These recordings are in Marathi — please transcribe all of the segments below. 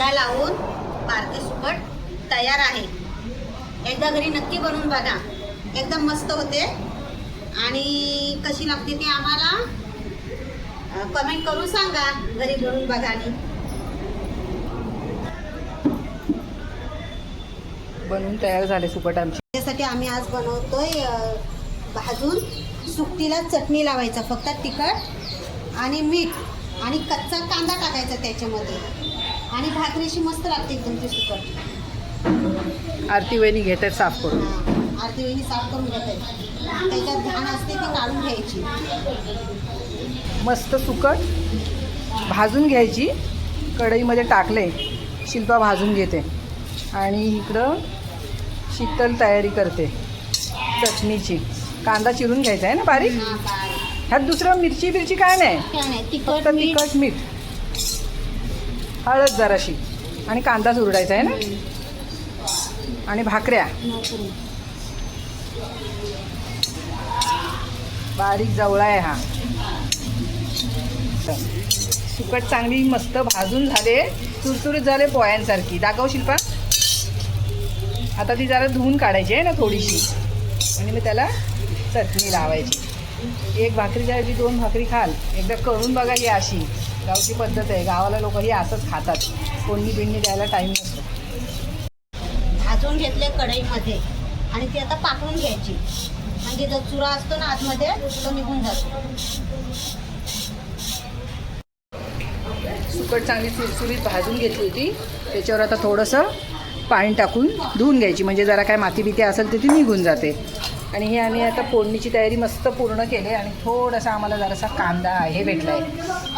कांदा लावून भारतीय सुकट तयार आहे। एकदा घरी नक्की बनवून बघा, एकदम मस्त होते। आणि कशी लागते ते आम्हाला कमेंट करून सांगा, घरी बनवून बघा। आणि बनवून तयार झाले सुकट आमचे। त्यासाठी आम्ही आज बनवतोय भाजून सुकटीला चटणी लावायचा, फक्त तिखट आणि मीठ आणि कच्चा कांदा टाकायचा त्याच्यामध्ये, आणि भाकरीशी मस्त लागते एकदम ती सुकट। आरती वहिनी घेतात साफ करून। आरती वहिनी साफ करून घेतात, त्याच्यात घाण असते ती काढून घ्यायची। मस्त सुकट भाजून घ्यायची, कढईमध्ये टाकले, शिल्पा भाजून घेते आणि इकडं शीतल तयारी करते चटणीची। कांदा चिरून घ्यायचा आहे ना बारीक। ह्यात दुसरं मिरची काय नाही, फक्त तिखट मीठ हळद जराशी आणि कांदा चुरडायचा आहे ना, आणि भाकऱ्या बारीक जवळा आहे हा। सुकट चांगली मस्त भाजून झाले, चुरचुरीत झाले पोळ्यांसारखी। दाखव शिल्पा। आता ती जरा धुवून काढायची आहे ना थोडीशी, आणि मग त्याला चटणी लावायची। एक भाकरीच्या ऐवजी 2 भाकरी खाल। एकदा करून बघा, ही अशी गावची पद्धत आहे। गावाला लोक ही असंच खातात, फोडणी बिडणी द्यायला टाईम नसतो। भाजून घेतले कढईमध्ये आणि ती आता पाकळून घ्यायची, म्हणजे जो चुरा असतो ना आतमध्ये तो निघून जातो। सुकट चांगली सुरसुरीत भाजून घेतली होती, त्याच्यावर आता थोडंसं पाणी टाकून धुवून घ्यायची, म्हणजे जरा काय माती बिती असेल तर ती निघून जाते। आणि हे आम्ही आता फोडणीची तयारी मस्त पूर्ण केली, आणि थोडासा आम्हाला जरासा कांदा हे भेटला आहे,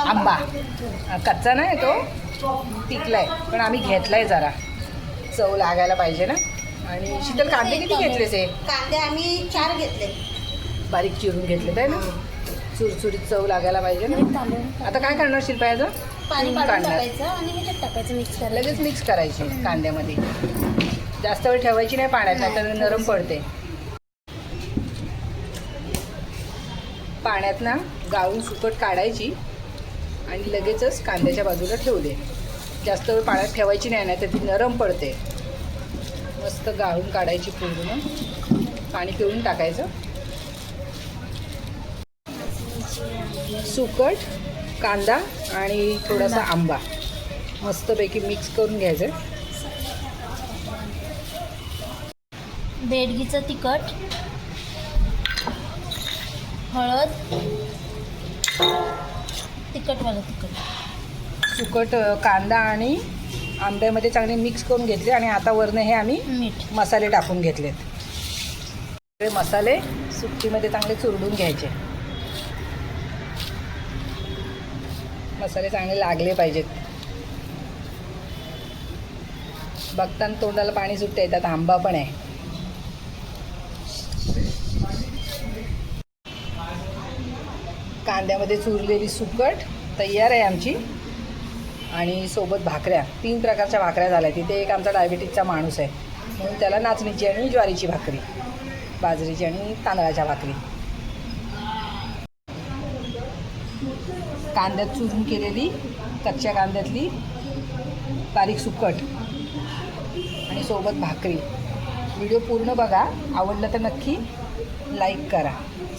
आंबा कच्चा नाही तो, पिकला आहे, पण आम्ही घेतला आहे जरा चव लागायला पाहिजे ना। आणि शीतल कांदे किती घेतलेस? आहे कांदे आम्ही 4 घेतले, बारीक चिरून घेतले आहे ना, चुरचुरीत चव लागायला पाहिजे ना। आता काय करणार शिल्पा? याचं पाणी टाकायचं आणि ह्याच्यात टाकायचं, मिक्स करायचं, लगेच मिक्स करायचे कांद्यामध्ये। जास्त वेळ ठेवायची नाही पाण्यात, नाहीतर नरम पडते। पाण्यात ना गाळून सुकट काढायची आणि लगेचच कांद्याच्या बाजूला ठेवले। जास्त वेळ पाण्यात ठेवायची नाही, नाही तर ती नरम पडते। मस्त गाळून काढायची, पूर्ण पाणी पिळून टाकायचं। सुकट, कांदा आणि थोडासा आंबा मस्तपैकी मिक्स करून घ्यायचं। बेडगीचं तिखट, हळद, तिखटवालं तिखट, सुकट कांदा आणि आंब्यामध्ये चांगले मिक्स करून घेतले, आणि आता वरनं हे आम्ही मीठ मसाले टाकून घेतलेत। हे मसाले सुकटीमध्ये चांगले चुरडून घ्यायचे, मसाले चांगले लागले पाहिजेत। बघताना तोंडाला पाणी सुटते, त्यात आंबा पण आहे। कांद्यामध्ये चुरलेली सुकट तयार आहे आमची, आणि सोबत भाकऱ्या 3 प्रकारच्या भाकऱ्या झाल्या। तिथे एक आमचा डायबिटीजचा माणूस आहे, म्हणून त्याला नाचणीची आणि ज्वारीची भाकरी, बाजरीची आणि तांदळाच्या भाकरी। कांद्यात चुरून केलेली कच्च्या कांद्यातली बारीक सुकट आणि सोबत भाकरी। व्हिडिओ पूर्ण बघा, आवडलं तर नक्की लाईक करा,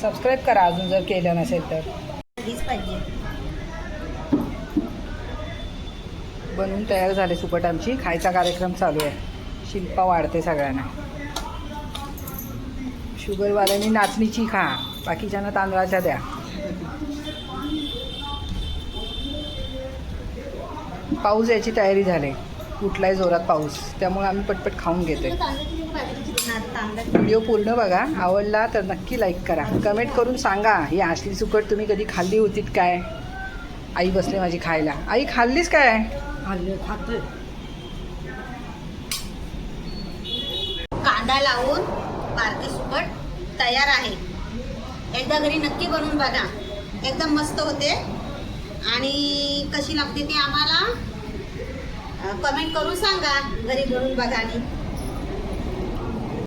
सबस्क्राईब करा अजून जर केलं नसेल तर। पाहिजे। बनवून तयार झाले सुकट आमची, खायचा कार्यक्रम चालू आहे। शिल्पा वाढते सगळ्यांना। शुगरवाल्यांनी नाचणीची खा, बाकीच्यांना तांदळाच्या द्या। पाऊस याची तयारी झाली, कुठलाही जोरात पाऊस, त्यामुळे आम्ही पटपट खाऊन घेते। व्हिडिओ पूर्ण बघा, आवडला तर नक्की लाईक करा, कमेंट करून सांगा ही असली सुकट तुम्ही कधी खाल्ली होतीत काय? आई बसले माझी खायला। आई खाल्लीस काय? खातोय। कांदा लावून भारतीय सुकट तयार आहे। एकदा घरी नक्की बनवून बघा, एकदम मस्त होते। आणि कशी लागते ती आम्हाला कमेंट करून सांगा, घरी बनवून बघा। आणि